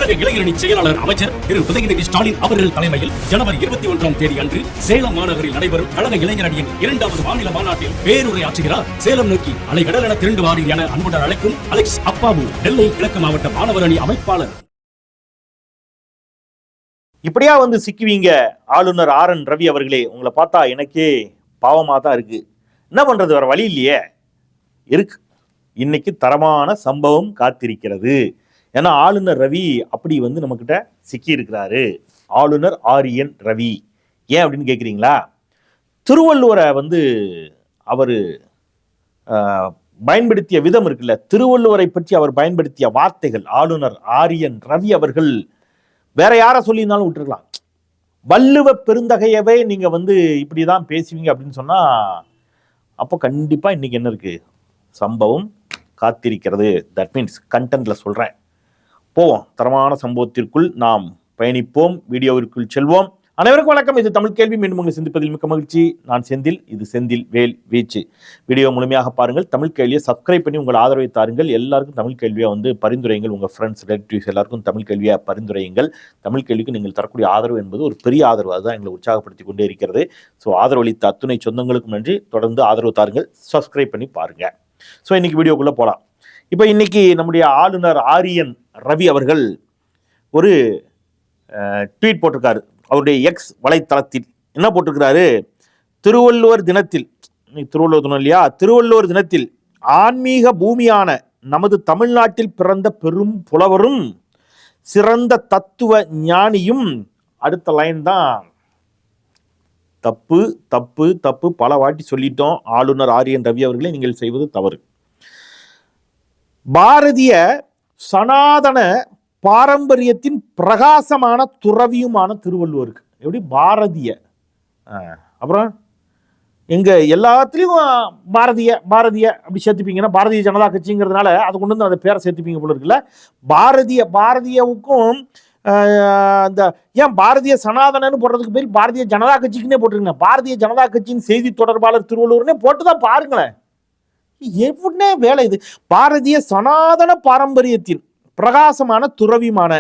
கழக இளைஞரணி செயலாளர் அமைச்சர் திரு உதயநிதி ஸ்டாலின் அவர்கள் தலைமையில் ஜனவரி 21ஆம் தேதி அன்று சேலம் மாநகரில் நடைபெறும் கழக இளைஞரணியின் 2வது மாநில மாநாட்டில் பேருரை ஆற்றுகிறார். சேலம் நோக்கி அலைகடல் என திரண்டு வாரீர் என அன்புடன் அழைக்கும் அலெக்ஸ் அப்பாவு, நெல்லை கிழக்கு மாவட்ட மாணவர் அணி அமைப்பாளர். இப்படியா வந்து சிக்குவீங்க ஆளுநர் RN ரவி அவர்களே? உங்களை பார்த்தா எனக்கே பாவமாக தான் இருக்கு. என்ன பண்றது, வேற வழி இல்லையே. இருக்கு, இன்னைக்கு தரமான சம்பவம் காத்திருக்கிறது. ஏன்னா ஆளுநர் ரவி அப்படி வந்து நம்மக்கிட்ட சிக்கி இருக்கிறாரு. ஆளுநர் RN ரவி ஏன் அப்படின்னு கேட்குறீங்களா? திருவள்ளுவரை வந்து அவர் பயன்படுத்திய விதம் இருக்குல்ல, திருவள்ளுவரை பற்றி அவர் பயன்படுத்திய வார்த்தைகள், ஆளுநர் RN ரவி அவர்கள் வேற யாரை சொல்லியிருந்தாலும் விட்டுருக்கலாம். வள்ளுவ பெருந்தகையவே நீங்க வந்து இப்படிதான் பேசுவீங்க அப்படின்னு சொன்னா அப்போ கண்டிப்பா இன்னைக்கு என்ன இருக்கு, சம்பவம் காத்திருக்கிறது. தட் மீன்ஸ் கண்டென்ட்ல சொல்றேன். போவோம், தரமான சம்பவத்திற்குள் நாம் பயணிப்போம், வீடியோவிற்குள் செல்வோம். அனைவருக்கும் வணக்கம். இது தமிழ் கேள்வி. மீண்டும் உங்களை சந்திப்பதில் மிக்க மகிழ்ச்சி. நான் செந்தில், இது செந்தில் வேல் வீச்சு. வீடியோ முழுமையாக பாருங்கள். தமிழ் கேள்வியை சப்ஸ்கிரைப் பண்ணி உங்கள் ஆதரவை தாருங்கள். எல்லாருக்கும் தமிழ் கேள்வியை வந்து பரிந்துரையுங்கள். உங்கள் ஃப்ரெண்ட்ஸ், ரிலேட்டிவ்ஸ் எல்லாருக்கும் தமிழ் கேள்வியை பரிந்துரையுங்கள். தமிழ் கேள்விக்கு நீங்கள் தரக்கூடிய ஆதரவு என்பது ஒரு பெரிய ஆதரவு. அதுதான் எங்களை உற்சாகப்படுத்தி கொண்டே இருக்கிறது. ஸோ ஆதரவு அளித்த அத்துணை சொந்தங்களுக்கும் நன்றி. தொடர்ந்து ஆதரவு தாருங்கள், சப்ஸ்கிரைப் பண்ணி பாருங்க. ஸோ இன்னைக்கு வீடியோக்குள்ளே போகலாம். இப்போ இன்னைக்கு நம்முடைய ஆளுநர் RN ரவி அவர்கள் ஒரு ட்வீட் போட்டிருக்காரு. அவருடைய எக்ஸ் வலைத்தளத்தில் என்ன போட்டிருக்கிறாரு? திருவள்ளுவர் தினத்தில், திருவள்ளுவர் தினம் இல்லையா, திருவள்ளுவர் தினத்தில் ஆன்மீக பூமியான நமது தமிழ்நாட்டில் பிறந்த பெரும் புலவரும் சிறந்த தத்துவ ஞானியும், அடுத்த லைன் தான் தப்பு தப்பு தப்பு, பல வாட்டி சொல்லிட்டோம். ஆளுநர் RN ரவி அவர்களே, நீங்கள் செய்வது தவறு. பாரதிய சனாதன பாரம்பரியத்தின் பிரகாசமான துறவியுமான திருவள்ளுவருக்கு எப்படி பாரதிய, அப்புறம் எங்க எல்லாத்துலேயும் பாரதிய பாரதிய அப்படி சேர்த்துப்பீங்கன்னா, பாரதிய ஜனதா கட்சிங்கிறதுனால அதை கொண்டு வந்து அதை பேரை சேர்த்துப்பீங்க போல இருக்குல்ல. பாரதியவுக்கும் இந்த ஏன் பாரதிய சனாதனன்னு போடுறதுக்கு பேர் பாரதிய ஜனதா கட்சிக்குன்னே போட்டிருக்கீங்க. பாரதிய ஜனதா கட்சியின் செய்தி தொடர்பாளர் திருவள்ளுவர்னே போட்டுதான் பாருங்களேன். என்ன வேலை இது? பாரதிய சனாதன பாரம்பரியத்தின் பிரகாசமான துறவிமான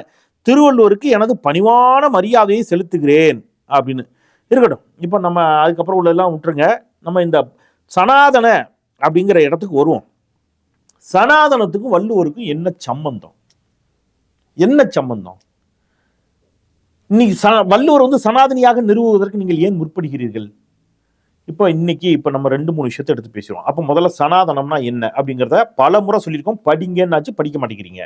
திருவள்ளுவருக்கு எனது பணிவான மரியாதையை செலுத்துகிறேன் அப்படின்னு இருக்கட்டும். இப்போ நம்ம அதுக்கப்புறம் உள்ளதெல்லாம் விட்டுருங்க. நம்ம இந்த சனாதன அப்படிங்கிற இடத்துக்கு வருவோம். சனாதனத்துக்கும் வள்ளுவருக்கும் என்ன சம்பந்தம்? என்ன சம்பந்தம்? இன்னைக்கு வள்ளுவர் வந்து சனாதனியாக நிறுவுவதற்கு நீங்கள் ஏன் முற்படுகிறீர்கள்? இப்போ நம்ம 2-3 விஷயத்தை எடுத்து பேசுவோம். அப்போ முதல்ல சனாதனம்னா என்ன அப்படிங்கிறத பல முறை சொல்லியிருக்கோம். படிங்கன்னாச்சு படிக்க மாட்டேங்கிறீங்க.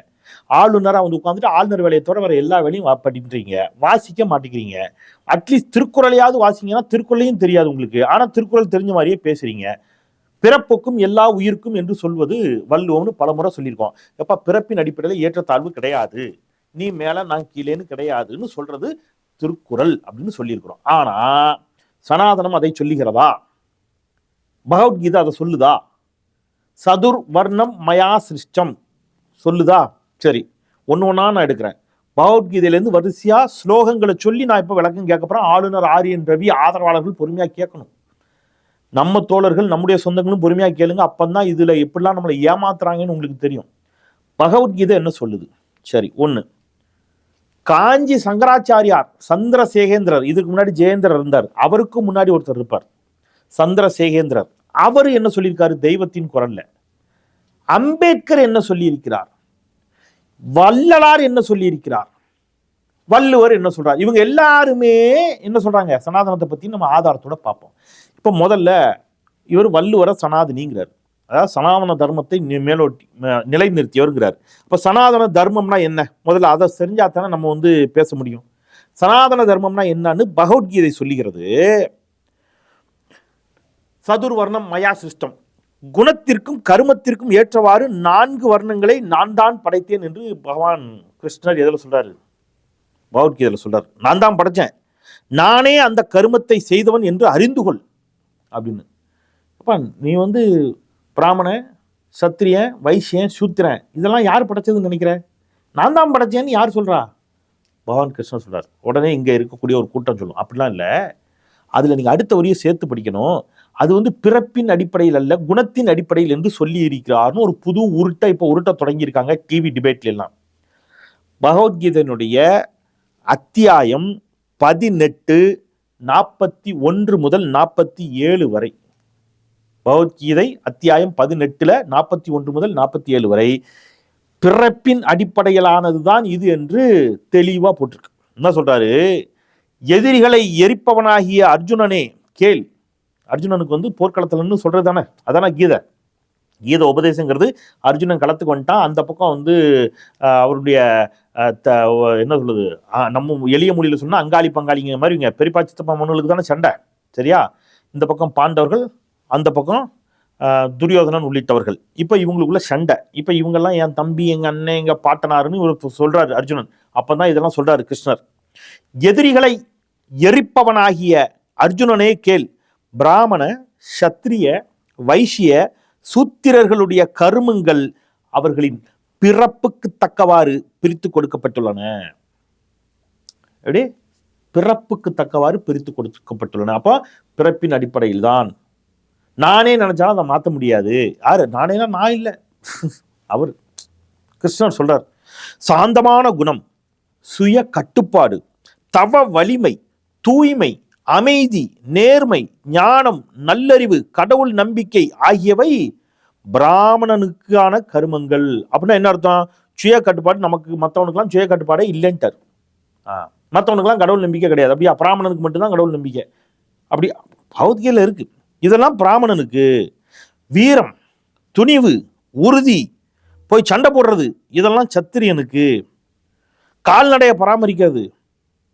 ஆளுநராக வந்து உட்காந்துட்டு ஆளுநர் வேலையை தவிர வேற எல்லா வேலையும் படிக்கிறீங்க, வாசிக்க மாட்டேங்கிறீங்க. அட்லீஸ்ட் திருக்குறளையாவது வாசிங்கன்னா திருக்குறளையும் தெரியாது உங்களுக்கு. ஆனால் திருக்குறள் தெரிஞ்ச மாதிரியே பேசுறீங்க. பிறப்புக்கும் எல்லா உயிருக்கும் என்று சொல்வது வள்ளுவம்னு பல முறை சொல்லியிருக்கோம். எப்போ பிறப்பின் அடிப்படையில் ஏற்றத்தாழ்வு கிடையாது, நீ மேல நான் கீழேன்னு கிடையாதுன்னு சொல்றது திருக்குறள் அப்படின்னு சொல்லியிருக்கிறோம். ஆனா சனாதனம் அதை சொல்லுகிறதா? பகவத்கீதை அதை சொல்லுதா? சதுர் வர்ணம் மயா சிருஷ்டம் சொல்லுதா? சரி, ஒன்று நான் எடுக்கிறேன். பகவத்கீதையிலேருந்து வரிசையா ஸ்லோகங்களை சொல்லி நான் இப்போ விளக்கம் கேட்க போறேன். ஆளுநர் RN ரவி ஆதரவாளர்கள் பொறுமையாக கேட்கணும். நம்ம தோழர்கள், நம்முடைய சொந்தங்களும் பொறுமையாக கேளுங்க. அப்பந்தான் இதுல எப்படிலாம் நம்மளை ஏமாத்துறாங்கன்னு உங்களுக்கு தெரியும். பகவத்கீதை என்ன சொல்லுது? சரி, ஒன்று, காஞ்சி சங்கராச்சாரியார் சந்திரசேகேந்திரர், இதுக்கு முன்னாடி ஜெயேந்திரர் இருந்தார், அவருக்கு முன்னாடி ஒருத்தர் இருப்பார் சந்திரசேகேந்திரர். அவர் என்ன சொல்லியிருக்காரு தெய்வத்தின் குரல்ல? அம்பேத்கர் என்ன சொல்லியிருக்கிறார்? வள்ளலார் என்ன சொல்லியிருக்கிறார்? வள்ளுவர் என்ன சொல்றார்? இவங்க எல்லாருமே என்ன சொல்றாங்க சனாதனத்தை பத்தி நம்ம ஆதாரத்தோட பார்ப்போம். இப்ப முதல்ல இவர் வள்ளுவரை சனாதனிங்கிறார், அதாவது சனாதன தர்மத்தை மேலோட்டி நிலைநிறுத்தியவர்கிறார். இப்போ சனாதன தர்மம்னா என்ன? முதல்ல அதை தெரிஞ்சாத்தானே நம்ம வந்து பேச முடியும். சனாதன தர்மம்னா என்னன்னு பகவத்கீதை சொல்லுகிறது. சதுர்வர்ணம் மயா சிருஷ்டம், குணத்திற்கும் கருமத்திற்கும் ஏற்றவாறு 4 வர்ணங்களை நான் தான் படைத்தேன் என்று பகவான் கிருஷ்ணர் எதில் சொல்றாரு? பகவத்கீதையில் சொல்றாரு, நான் தான் படைச்சேன், நானே அந்த கருமத்தை செய்தவன் என்று அறிந்து கொள் அப்படின்னு. அப்ப நீ வந்து பிராமணன், சத்திரியன், வைசியன், சூத்திரன் இதெல்லாம் யார் படைச்சதுன்னு நினைக்கிற? நான் தான் படைச்சேன்னு யார் சொல்றா? பகவான் கிருஷ்ணன் சொல்றார். உடனே இங்க இருக்கக்கூடிய ஒரு கூட்டம் சொல்லும், அப்படிலாம் இல்லை, அதுல நீங்க அடுத்த வரியை சேர்த்து படிக்கணும், அது வந்து பிறப்பின் அடிப்படையில் அல்ல குணத்தின் அடிப்படையில் என்று சொல்லி இருக்கிறார்னு ஒரு புது உருட்டை இப்போ உருட்ட தொடங்கியிருக்காங்க டிவி டிபேட்ல எல்லாம். பகவத்கீதையினுடைய அத்தியாயம் 18 41 முதல் 47 வரை. பகவத்கீதை அத்தியாயம் 18 41 முதல் 47 வரை பிறப்பின் அடிப்படையிலானதுதான் இது என்று தெளிவா போட்டிருக்கு. என்ன சொல்றாரு? எதிரிகளை எரிப்பவனாகிய அர்ஜுனனே கேள். அர்ஜுனனுக்கு வந்து போர்க்களத்துலன்னு சொல்றது தானே, அதான கீதை. கீத உபதேசங்கிறது அர்ஜுனன் களத்துக்கு வந்துட்டான். அந்த பக்கம் வந்து அவருடைய என்ன சொல்லுது, நம்ம எளிய மொழியில சொன்னா அங்காளி பங்காளிங்க மாதிரி இங்க பெரியப்பா சித்தப்பா மன்னர்களுக்கு தானே சண்டை, சரியா? இந்த பக்கம் பாண்டவர்கள், அந்த பக்கம் துரியோதனன் உள்ளிட்டவர்கள். இப்ப இவங்களுக்குள்ள சண்டை. இப்ப இவங்கெல்லாம் என் தம்பி, எங்க அண்ணன், எங்க பாட்டனாருன்னு இவர் சொல்றாரு அர்ஜுனன். அப்பதான் இதெல்லாம் சொல்றாரு கிருஷ்ணர். எதிரிகளை எரிப்பவனாகிய அர்ஜுனனே கேள். பிராமண, சத்திரிய, வைசிய, சூத்திரர்களுடைய கருமங்கள் அவர்களின் பிறப்புக்கு தக்கவாறு பிரித்து கொடுக்கப்பட்டுள்ளன. எப்படி? பிறப்புக்கு தக்கவாறு பிரித்து கொடுக்கப்பட்டுள்ளன. அப்போ பிறப்பின் அடிப்படையில் தான். நானே நினைச்சாலும் அதை மாற்ற முடியாது. யாரு? நானேனா நான் இல்லை, அவர் கிருஷ்ணர் சொல்றார். சாந்தமான குணம், சுய கட்டுப்பாடு, தவ வலிமை, தூய்மை, அமைதி, நேர்மை, ஞானம், நல்லறிவு, கடவுள் நம்பிக்கை ஆகியவை பிராமணனுக்கான கருமங்கள். அப்படின்னா என்ன அர்த்தம்? சுய கட்டுப்பாடு நமக்கு, மற்றவனுக்கெல்லாம் சுய கட்டுப்பாடே இல்லைன்ட்டார். மற்றவனுக்கெல்லாம் கடவுள் நம்பிக்கை கிடையாது. அப்படியா? பிராமணனுக்கு மட்டும்தான் கடவுள் நம்பிக்கை. அப்படி பௌத்திகையில் இருக்கு. இதெல்லாம் பிராமணனுக்கு. வீரம், துணிவு, உறுதி, போய் சண்டை போடுறது, இதெல்லாம் சத்திரியனுக்கு. கால்நடையை பராமரிக்கிறது,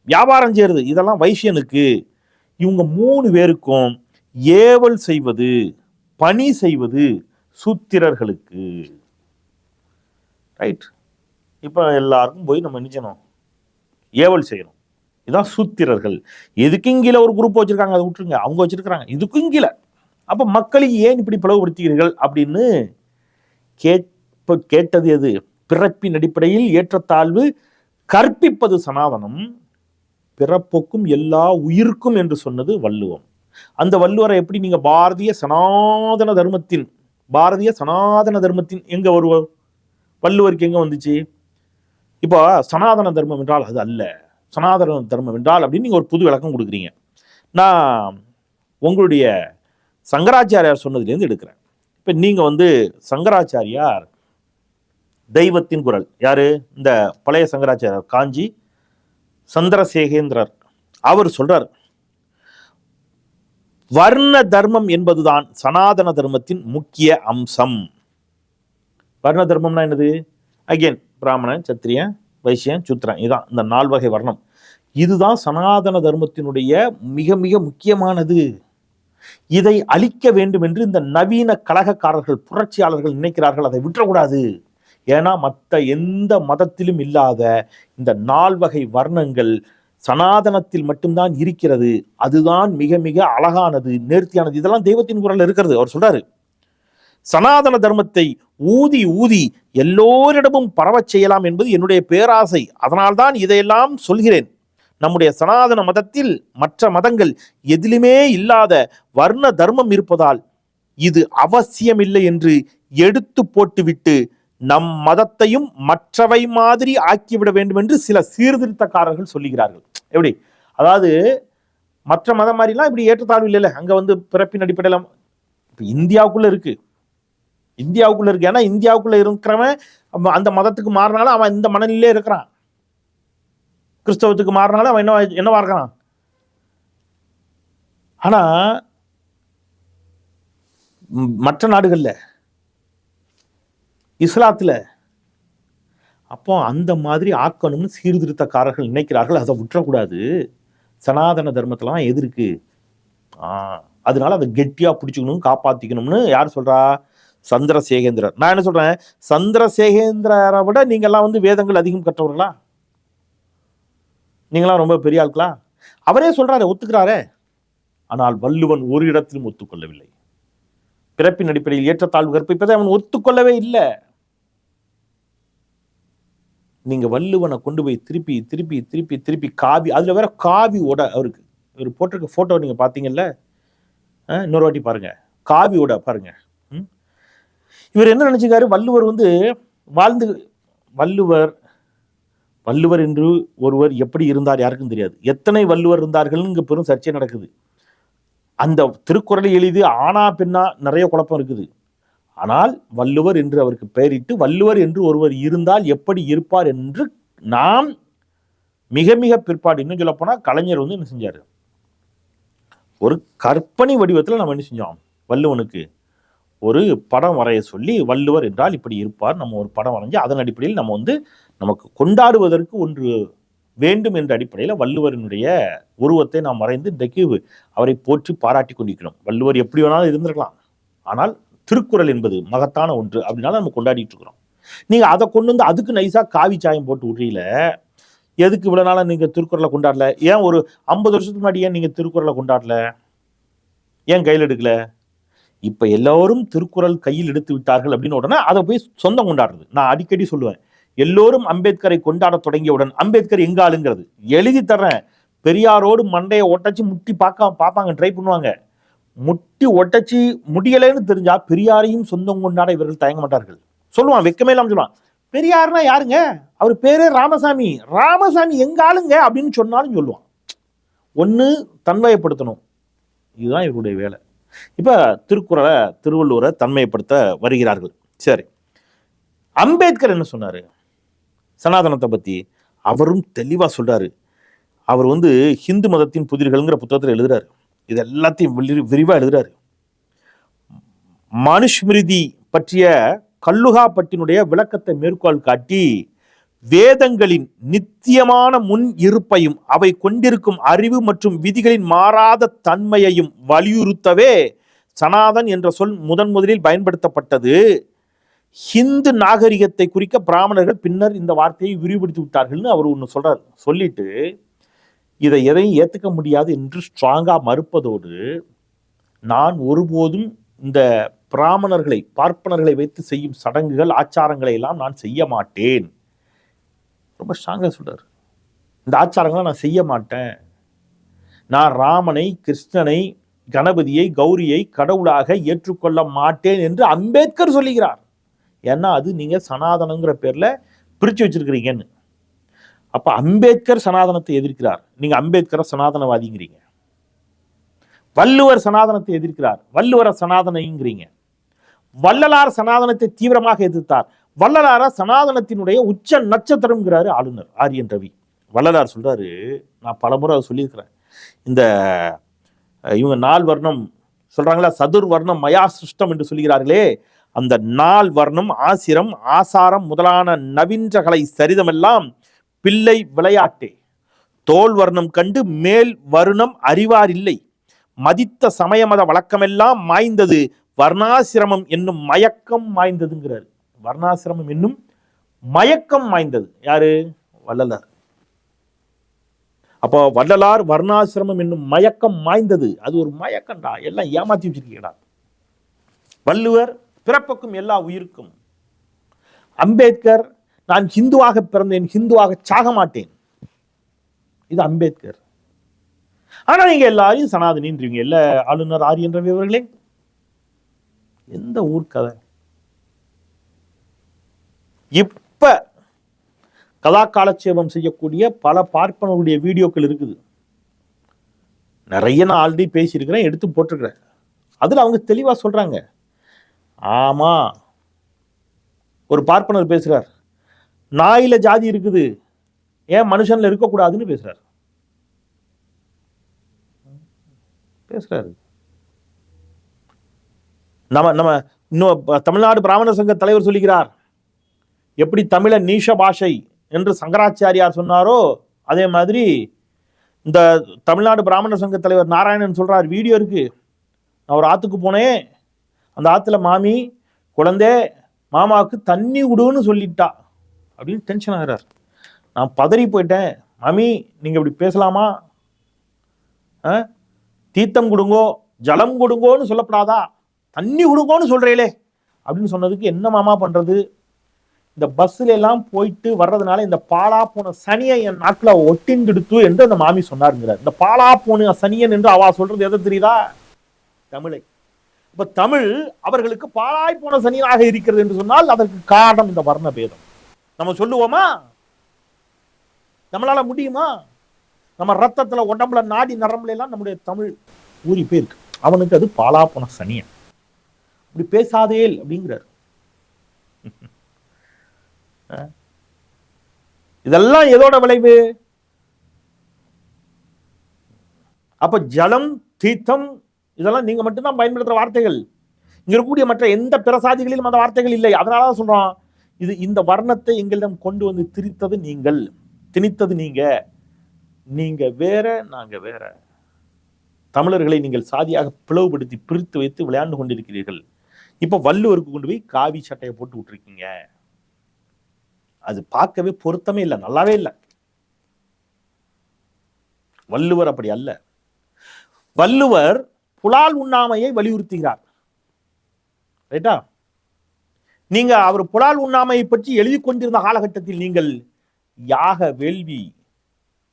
வியாபாரம் செய்யறது, இதெல்லாம் வைசியனுக்கு. இவங்க 3 பேருக்கும் ஏவல் செய்வது, பணி செய்வது சூத்திரர்களுக்கு. ரைட்? இப்ப எல்லாருக்கும் போய் நம்ம நினைச்சணும், ஏவல் செய்யணும். இதான் சூத்திரர்கள். எதுக்கும் கீழே ஒரு குரூப் வச்சிருக்காங்க, அதை விட்டுருங்க, அவங்க வச்சிருக்கிறாங்க. இதுக்கும் கீழே. அப்ப மக்களை ஏன் இப்படி பிளவுபடுத்துகிறீர்கள் அப்படின்னு கேட்டது எது? பிறப்பின் அடிப்படையில் ஏற்றத்தாழ்வு கற்பிப்பது சனாதனம், பிறப்புக்கும் எல்லா உயிருக்கும் என்று சொன்னது வள்ளுவம். அந்த வள்ளுவரை எப்படி நீங்க பாரதிய சனாதன தர்மத்தின் எங்க வருவோம்? வள்ளுவருக்கு எங்க வந்துச்சு? இப்போ சனாதன தர்மம் என்றால் அது அல்ல, சனாதன தர்மம் என்றால் அப்படின்னு நீங்க ஒரு புது விளக்கம் கொடுக்குறீங்க. நான் உங்களுடைய சங்கராச்சாரியார் சொன்னதுலேருந்து எடுக்கிறேன். இப்போ நீங்க வந்து சங்கராச்சாரியார் தெய்வத்தின் குரல், யாரு? இந்த பழைய சங்கராச்சாரியார் காஞ்சி சந்திரசேகேந்திரர். அவர் சொல்றார், வர்ண தர்மம் என்பதுதான் சனாதன தர்மத்தின் முக்கிய அம்சம். வர்ண தர்மம்னா என்னது? அகேன் பிராமணன், சத்திரியன், வைசியன், சூத்திரன், இதுதான் இந்த 4 வகை வர்ணம். இதுதான் சனாதன தர்மத்தினுடைய மிக மிக முக்கியமானது. இதை அழிக்க வேண்டும் என்று இந்த நவீன கலகக்காரர்கள், புரட்சியாளர்கள் நினைக்கிறார்கள். அதை விட்டுறக்கூடாது. ஏன்னா மற்ற எந்த மதத்திலும் இல்லாத இந்த 4 வகை வர்ணங்கள் சனாதனத்தில் மட்டும்தான் இருக்கிறது. அதுதான் மிக மிக அழகானது, நேர்த்தியானது. இதெல்லாம் தெய்வத்தின் குரல்ல இருக்கிறது. அவர் சொல்றாரு, சனாதன தர்மத்தை ஊதி ஊதி எல்லோரிடமும் பரவச் செய்யலாம் என்பது என்னுடைய பேராசை. அதனால்தான் இதையெல்லாம் சொல்கிறேன். நம்முடைய சனாதன மதத்தில் மற்ற மதங்கள் எதிலுமே இல்லாத வர்ண தர்மம் இருப்பதால் இது அவசியமில்லை என்று எடுத்து போட்டுவிட்டு நம் மதத்தையும் மற்றவை மாதிரி ஆக்கிவிட வேண்டும் என்று சில சீர்திருத்தக்காரர்கள் சொல்லுகிறார்கள். எப்படி? அதாவது மற்ற மதம் மாதிரிலாம் இப்படி ஏற்றத்தாழ்வு இல்லை. அங்க வந்து பிறப்பின் அடிப்படையில் இப்ப இந்தியாவுக்குள்ள இருக்கு. ஏன்னா இந்தியாவுக்குள்ள இருக்கிறவன் அந்த மதத்துக்கு மாறினாலும் அவன் இந்த மனநிலையிலே இருக்கிறான். கிறிஸ்தவத்துக்கு மாறினாலும் அவன் என்னவா இருக்கிறான். ஆனா மற்ற நாடுகள்ல, இஸ்லாத்துல அப்போ அந்த மாதிரி ஆக்கணும்னு சீர்திருத்தக்காரர்கள் நினைக்கிறார்கள். அதை விட்டுறக்கூடாது. சனாதன தர்மத்தெல்லாம் எதிர்க்கு. அதனால அதை கெட்டியா பிடிச்சிக்கணும், காப்பாத்திக்கணும்னு யார் சொல்றா? சந்திரசேகேந்திரர். நான் என்ன சொல்றேன், சந்திரசேகேந்திரரை விட நீங்கெல்லாம் வந்து வேதங்கள் அதிகம் கற்றவர்களா? நீங்களாம் ரொம்ப பெரிய ஆட்களா? அவரே சொல்றாரு, ஒத்துக்கிறாரே. ஆனால் வள்ளுவன் ஒரு இடத்திலும் ஒத்துக்கொள்ளவில்லை. பிறப்பின் அடிப்படையில் ஏற்றத்தாழ்வு கற்பிப்பதை அவன் ஒத்துக்கொள்ளவே இல்லை. நீங்க வள்ளுவனை கொண்டு போய் திருப்பி திருப்பி திருப்பி திருப்பி காவி, அதுல வேற காவி ஓட அவருக்கு இவர் போட்டிருக்க போட்டோ நீங்க பாத்தீங்கல்ல, இன்னொரு வாட்டி பாருங்க, காவி ஓட பாருங்க. இவர் என்ன நினைச்சுக்காரு? வள்ளுவர் வந்து வள்ளுவர் வள்ளுவர் என்று ஒருவர் எப்படி இருந்தார் யாருக்கும் தெரியாது. எத்தனை வள்ளுவர் இருந்தார்கள் இங்க பெரும் சர்ச்சை நடக்குது. அந்த திருக்குறளை எழுதி ஆனா பெண்ணா நிறைய குழப்பம் இருக்குது. ஆனால் வள்ளுவர் என்று அவருக்கு பெயரிட்டு வள்ளுவர் என்று ஒருவர் இருந்தால் எப்படி இருப்பார் என்று நாம் மிக மிக பிற்பாடு, இன்னும் சொல்ல போனா கலைஞர் வந்து என்ன செஞ்சாரு, ஒரு கற்பனை வடிவத்தில் நம்ம என்ன செஞ்சோம், வள்ளுவனுக்கு ஒரு படம் வரைய சொல்லி வள்ளுவர் என்றால் இப்படி இருப்பார் நம்ம ஒரு படம் வரைஞ்சி அதன் அடிப்படையில் நம்ம வந்து நமக்கு கொண்டாடுவதற்கு ஒன்று வேண்டும் என்ற அடிப்படையில் வள்ளுவரினுடைய உருவத்தை நாம் வரைந்து இன்றைக்கு அவரை போற்றி பாராட்டி கொண்டிருக்கிறோம். வள்ளுவர் எப்படி வேணாலும் இருந்திருக்கலாம், ஆனால் திருக்குறள் என்பது மகத்தான ஒன்று அப்படின்னால நம்ம கொண்டாடிட்டு இருக்கிறோம். நீங்க அதை கொண்டு வந்து அதுக்கு நைஸா காவி சாயம் போட்டு விட்றீல, எதுக்கு இவ்வளவு நாளா நீங்க திருக்குறளை கொண்டாடல? ஏன் ஒரு 50 வருஷத்துக்கு முன்னாடி ஏன் நீங்க திருக்குறளை கொண்டாடல? ஏன் கையில் எடுக்கல? இப்ப எல்லோரும் திருக்குறள் கையில் எடுத்து விட்டார்கள் அப்படின்னு உடனே அதை போய் சொந்தம் கொண்டாடுறது. நான் அடிக்கடி சொல்லுவேன், எல்லோரும் அம்பேத்கரை கொண்டாட தொடங்கியவுடன் அம்பேத்கர் எங்க ஆளுங்கிறது எழுதி தர்றேன். பெரியாரோடு மண்டையை ஒட்டச்சு முட்டி பார்ப்பாங்க, ட்ரை பண்ணுவாங்க. முட்டி ஒட்டச்சு முடியலைன்னு தெரிஞ்சா பெரியாரையும் சொந்தம் கொண்டாட இவர்கள் தயங்க மாட்டார்கள். சொல்லுவான், வெக்கமே இல்லாம சொல்லுவான், பெரியார்னா யாருங்க, அவர் பேரே ராமசாமி, ராமசாமி எங்க ஆளுங்க அப்படின்னு சொன்னாலும் சொல்லுவான். ஒன்று தன்மையப்படுத்தணும், இதுதான் இவருடைய வேலை. இப்ப திருக்குறளை திருவள்ளுவரை தன்மையப்படுத்த வருகிறார்கள். சரி, அம்பேத்கர் என்ன சொன்னாரு சனாதனத்தை பத்தி? அவரும் தெளிவா சொல்றாரு. அவர் வந்து ஹிந்து மதத்தின் புதிர்கள்ங்கிற புத்தகத்தில் எழுதுறாரு. இது எல்லாத்தையும் விரிவா எழுதுறாரு. மனுஸ்மிருதி பற்றிய கல்லுகாப்பட்டினுடைய விளக்கத்தை மேற்கோள் காட்டி வேதங்களின் நித்தியமான முன் இருப்பையும் அவை கொண்டிருக்கும் அறிவு மற்றும் விதிகளின் மாறாத தன்மையையும் வலியுறுத்தவே சனாதன் என்ற சொல் முதலில் பயன்படுத்தப்பட்டது. ஹிந்து நாகரிகத்தை குறிக்க பிராமணர்கள் பின்னர் இந்த வார்த்தையை விரிவுபடுத்தி விட்டார்கள்னு அவர் ஒன்று சொல்றாரு. சொல்லிட்டு இதை எதையும் ஏற்றுக்க முடியாது என்று ஸ்ட்ராங்கா மறுப்பதோடு, நான் ஒருபோதும் இந்த பிராமணர்களை பார்ப்பனர்களை வைத்து செய்யும் சடங்குகள் ஆச்சாரங்களை எல்லாம் நான் செய்ய மாட்டேன், ரொம்ப ஸ்ட்ராங்கா சொல்றாரு. இந்த ஆச்சாரங்களை நான் செய்ய மாட்டேன். நான் ராமனை, கிருஷ்ணனை, கணபதியை, கௌரியை கடவுளாக ஏற்றுக்கொள்ள மாட்டேன் என்று அம்பேத்கர் சொல்லுகிறார். ஏன்னா அது நீங்க சனாதனங்கிற பேர்ல பிரிச்சு வச்சிருக்கிறீங்கன்னு. அப்ப அம்பேத்கர் சனாதனத்தை எதிர்க்கிறார், நீங்க அம்பேத்கரை சனாதனவாதிங்கிறீங்க. வள்ளுவர் சனாதனத்தை எதிர்க்கிறார், வள்ளுவர சனாதனைங்கிறீங்க. வள்ளலார் சனாதனத்தை தீவிரமாக எதிர்த்தார், வள்ளலார சனாதனத்தினுடைய உச்ச நட்சத்திரம்ங்கிறாரு ஆளுநர் ஆரியன் ரவி. வள்ளலார் சொல்றாரு, நான் பலமுறை அதை சொல்லியிருக்கிறேன், இந்த இவங்க 4 வர்ணம் சொல்றாங்களா, சதுர் வர்ணம் மயா சிருஷ்டம் என்று சொல்கிறார்களே, அந்த 4 வர்ணம் ஆசிரம் ஆசாரம் முதலான நவீன்றகளை சரிதமெல்லாம் பிள்ளை விளையாட்டே. தோல் வர்ணம் கண்டு மேல் வருணம் அறிவார் இல்லை, மதித்த சமய மத வழக்கமெல்லாம் மாய்ந்தது, வர்ணாசிரமம் என்னும் மயக்கம் மாய்ந்ததுங்கிறார். வர்ணாசிரமம் என்னும் மயக்கம் மாய்ந்தது யாரு? வள்ளலார். அப்போ வள்ளலார் வர்ணாசிரமம் என்னும் மயக்கம் மாய்ந்தது, அது ஒரு மயக்கம்டா, எல்லாம் ஏமாத்தி வச்சிருக்கீங்கடா. வள்ளுவர் பிறப்புக்கும் எல்லா உயிருக்கும். அம்பேத்கர் நான் ஹிந்துவாக பிறந்தேன், ஹிந்துவாக சாக மாட்டேன், இது அம்பேத்கர். ஆனா நீங்க எல்லாரையும் சனாதனின்றீங்க. இல்ல ஆளுநர் ஆரியன் ரவி அவர்களே, எந்த ஊர் கதை? இப்ப கலா காலட்சேபம் செய்யக்கூடிய பல பார்ப்பனருடைய வீடியோக்கள் இருக்குது, நிறைய நான் ஆல்ரெடி பேசியிருக்கிறேன், எடுத்து போட்டிருக்கிறேன். அதுல அவங்க தெளிவா சொல்றாங்க, ஆமா ஒரு பார்ப்பனர் பேசுறார், நாயில ஜாதி இருக்குது, ஏன் மனுஷன்ல இருக்கக்கூடாதுன்னு பேசுறாரு. நம்ம இன்னும் தமிழ்நாடு பிராமணர் சங்க தலைவர் சொல்லுகிறார், எப்படி தமிழ நீஷ பாஷை என்று சங்கராச்சாரியார் சொன்னாரோ அதே மாதிரி இந்த தமிழ்நாடு பிராமணர் சங்க தலைவர் நாராயணன் சொல்றார். வீடியோ இருக்கு. நான் ஒரு ஆத்துக்கு போனேன், அந்த ஆத்துல மாமி குழந்தை மாமாவுக்கு தண்ணி விடுன்னு சொல்லிட்டா அப்படின்னு டென்ஷன் ஆகிறார். நான் பதறி போயிட்டேன், மாமி நீங்க இப்படி பேசலாமா, தீர்த்தம் கொடுங்கோ ஜலம் கொடுங்கோன்னு சொல்லப்படாதா, தண்ணி கொடுங்கோன்னு சொல்றீங்களே அப்படின்னு சொன்னதுக்கு என்ன மாமா பண்றது, இந்த பஸ்ல எல்லாம் போயிட்டு வர்றதுனால இந்த பாலா போன சனியை என் நாட்டுல ஒட்டிந்துடுத்து என்று அந்த மாமி சொன்னாருங்கிறார். இந்த பாலா போன சனியன் என்று அவா சொல்றது எதை தெரியுதா? தமிழை. இப்ப தமிழ் அவர்களுக்கு பாலாய் போன சனியனாக இருக்கிறது என்று சொன்னால் அதற்கு காரணம் இந்த வர்ண பேதம். நம்ம சொல்லுவோமா? நம்மளால முடியுமா? நம்ம ரத்தத்துல, உடம்புல, நாடி நரம்புல எல்லாம் நம்முடைய தமிழ் ஊறி போயிருக்கு. அவனுக்கு அது பாலா போன சனியன். இப்படி பேசாதேல் அப்படிங்கிறார். இதெல்லாம் எதோட விளைவு? அப்ப ஜலம், தீர்த்தம் இதெல்லாம் நீங்க மட்டும்தான் பயன்படுத்துற வார்த்தைகள். இங்க இருக்கக்கூடிய மற்ற எந்த பிரசாதிகளிலும் அந்த வார்த்தைகள் இல்லை. அதனாலதான் சொல்றான், இது இந்த வர்ணத்தை எங்களிடம் கொண்டு வந்து திரித்தது நீங்கள், திணித்தது நீங்க. நீங்க வேற, நாங்க வேற. தமிழர்களை நீங்கள் சாதியாக பிளவுபடுத்தி பிரித்து வைத்து விளையாண்டு கொண்டிருக்கிறீர்கள். இப்ப வள்ளுவருக்கு கொண்டு போய் காவி சட்டையை போட்டு விட்டுருக்கீங்க. அது பார்க்கவே பொருத்தமே இல்லை, நல்லாவே இல்லை. வள்ளுவர் அப்படி அல்ல. வள்ளுவர் புலால் உண்ணாமையை வலியுறுத்துகிறார். ரைட்டா? நீங்க அவர் புலால் உண்ணாமையை பற்றி எழுதி கொண்டிருந்த காலகட்டத்தில் நீங்கள் யாக வேள்வி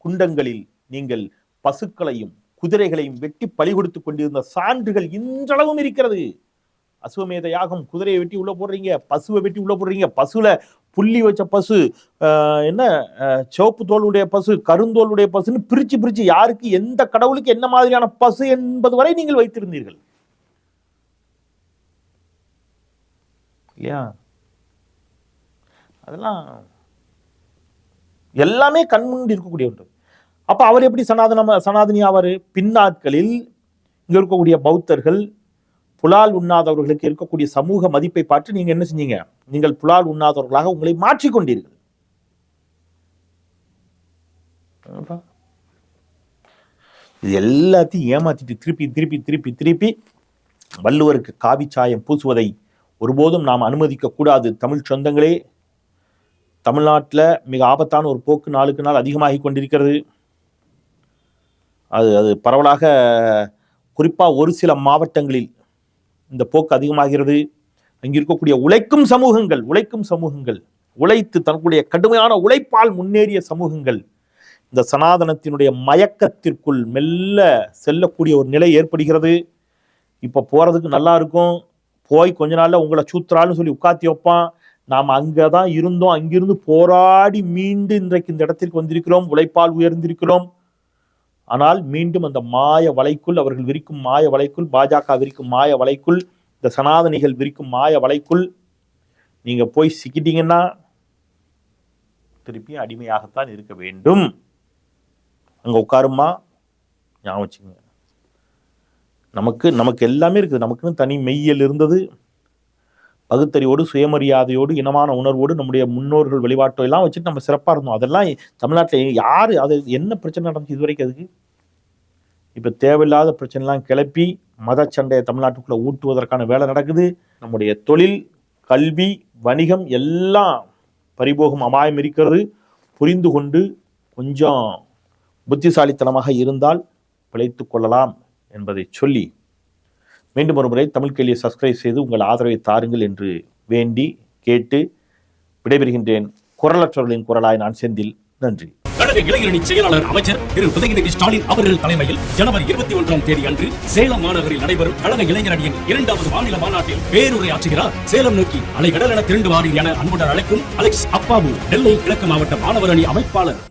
குண்டங்களில் நீங்கள் பசுக்களையும் குதிரைகளையும் வெட்டி பலி கொடுத்து கொண்டிருந்த சான்றுகள் இன்றளவும் இருக்கிறது. அசுவமேத யாகம், குதிரையை வெட்டி உள்ள போடுறீங்க, பசுவை வெட்டி உள்ள போடுறீங்க. பசுல புள்ளி வச்ச பசு, என்ன சிவப்பு தோளுடைய பசு, கருந்தோளுடைய பசுன்னு பிரிச்சு பிரிச்சு யாருக்கு எந்த கடவுளுக்கு என்ன மாதிரியான பசு என்பது வரை நீங்கள் வைத்திருந்தீர்கள் இல்லையா? அதெல்லாம் எல்லாமே கண்முன் இருக்கக்கூடிய ஒன்று. அப்ப அவர் எப்படி சனாதனி ஆவாரு? பின்னாட்களில் இங்க இருக்கக்கூடிய பௌத்தர்கள் புலால் உண்ணாதவர்களுக்கு இருக்கக்கூடிய சமூக மதிப்பை பார்த்து நீங்க என்ன செஞ்சீங்க? நீங்கள் புலால் உண்ணாதவர்களாக உங்களை மாற்றிக்கொண்டீர்கள். இது எல்லாத்தையும் ஏமாத்திட்டு திருப்பி திருப்பி திருப்பி திருப்பி வள்ளுவருக்கு காவி சாயம் பூசுவதை ஒருபோதும் நாம் அனுமதிக்க கூடாது. தமிழ் சொந்தங்களே, தமிழ்நாட்டில் மிக ஆபத்தான ஒரு போக்கு நாளுக்கு நாள் அதிகமாகி கொண்டிருக்கிறது. அது பரவலாக குறிப்பாக ஒரு சில மாவட்டங்களில் இந்த போக்கு அதிகமாகிறது. அங்கே இருக்கக்கூடிய உழைக்கும் சமூகங்கள் உழைத்து தன்னுடைய கடுமையான உழைப்பால் முன்னேறிய சமூகங்கள் இந்த சனாதனத்தினுடைய மயக்கத்திற்குள் மெல்ல செல்லக்கூடிய ஒரு நிலை ஏற்படுகிறது. இப்போ போறதுக்கு நல்லா இருக்கும், போய் கொஞ்ச நாள்ல உங்களை சூத்திரான்னு சொல்லி உட்காத்தி வைப்பான். நாம் அங்கதான் இருந்தோம், அங்கிருந்து போராடி மீண்டு இன்றைக்கு இந்த இடத்திற்கு வந்திருக்கிறோம், உழைப்பால் உயர்ந்திருக்கிறோம். ஆனால் மீண்டும் அந்த மாய வலைக்குள், அவர்கள் விரிக்கும் மாய வலைக்குள், பாஜக விரிக்கும் மாய வலைக்குள், இந்த சனாதனிகள் விரிக்கும் மாய வலைக்குள் நீங்க போய் சிக்கிட்டீங்கன்னா திருப்பி அடிமையாகத்தான் இருக்க வேண்டும். அங்க உட்காருமா, ஞாபகம் வச்சுங்க. நமக்கு எல்லாமே இருக்குது. நமக்குன்னு தனி மெய்யல் இருந்தது. பகுத்தறிவோடு, சுயமரியாதையோடு, இனமான உணர்வோடு நம்முடைய முன்னோர்கள் வழிபாட்டோ எல்லாம் வச்சுட்டு நம்ம சிறப்பாக இருந்தோம். அதெல்லாம் தமிழ்நாட்டில் யாரு, அது என்ன பிரச்சனை நடந்துச்சு இது வரைக்கும்? அதுக்கு இப்போ தேவையில்லாத பிரச்சனைலாம் கிளப்பி மத சண்டையை தமிழ்நாட்டுக்குள்ள ஊட்டுவதற்கான வேலை நடக்குது. நம்முடைய தொழில், கல்வி, வணிகம் எல்லாம் பரிபோகம் அபாயம் இருக்கிறது. புரிந்து கொண்டு கொஞ்சம் புத்திசாலித்தனமாக இருந்தால் பிழைத்து கொள்ளலாம் என்பதை சொல்லி மீண்டும் ஒரு முறை தமிழ் கேள்வியை சப்ஸ்கிரைப் செய்து உங்கள் ஆதரவை தாருங்கள் என்று வேண்டி கேட்டு விடைபெறுகின்றேன். குரலற்றவர்களின் குரலாய் நான் செந்தில். நன்றி. கழக இளைஞரணி செயலாளர் அமைச்சர் திரு உதயநிதி ஸ்டாலின் அவர்கள் தலைமையில் ஜனவரி 21ஆம் தேதி அன்று சேலம் மாநகரில் நடைபெறும் கழக இளைஞரணியின் 2வது மாநில மாநாட்டில் பேருரை ஆற்றுகிறார். சேலம் நோக்கி அலைகடல் என திரண்டு வாரீர் என அன்புடன் அழைக்கும் அலெக்ஸ் அப்பாவு, நெல்லை கிழக்கு மாவட்ட மாணவர் அணி அமைப்பாளர்.